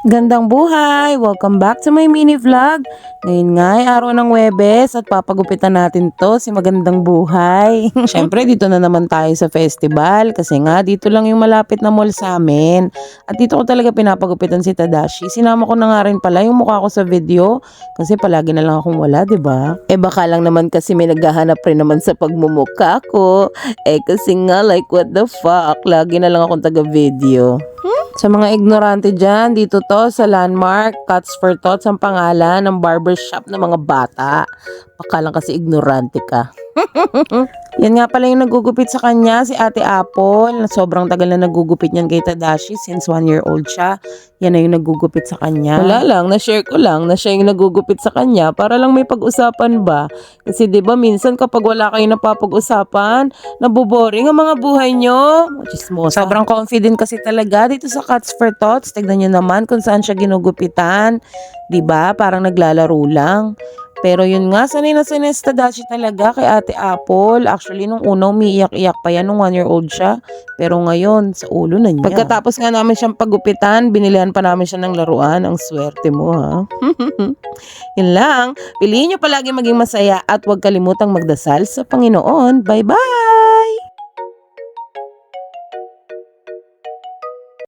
Gandang buhay! Welcome back to my mini vlog. Ngayon nga ay araw ng Huwebes at papagupitan natin to si Magandang Buhay. Syempre dito na naman tayo sa festival kasi nga dito lang yung malapit na mall sa amin. At dito ko talaga pinapagupitan si Tadashi. Sinama ko na nga rin pala yung mukha ko sa video kasi palagi na lang akong wala, 'di ba? Baka lang naman kasi may naghahanap rin naman sa pagmumukha ko. Kasi nga like what the fuck, lagi na lang akong taga-video. Sa mga ignorante dyan, dito to sa Landmark, Cuts for Tots ang pangalan ng barbershop ng mga bata. Baka lang kasi ignorante ka. Yan nga pala yung nagugupit sa kanya, si Ate Apple. Sobrang tagal na nagugupit niyan kay Tadashi since 1-year-old siya. Yan na yung nagugupit sa kanya. Wala lang, na-share ko lang na siya yung nagugupit sa kanya para lang may pag-usapan ba. Kasi 'di ba minsan kapag wala kayong napapag-usapan, naboboring ang mga buhay nyo. Chismosa. Sobrang confident kasi talaga dito sa Cuts for Tots. Tignan nyo naman kung saan siya ginugupitan. 'Di ba? Parang naglalaro lang. Pero yun nga, sanay na sanay si Tadashi talaga kay Ate Apple. Actually, nung una umiiyak-iyak pa yan nung 1-year-old siya. Pero ngayon, sa ulo na niya. Pagkatapos nga namin siyang pagupitan, binilihan pa namin siya ng laruan. Ang swerte mo, ha? Yun lang. Piliin nyo palagi maging masaya at huwag kalimutang magdasal sa Panginoon. Bye-bye!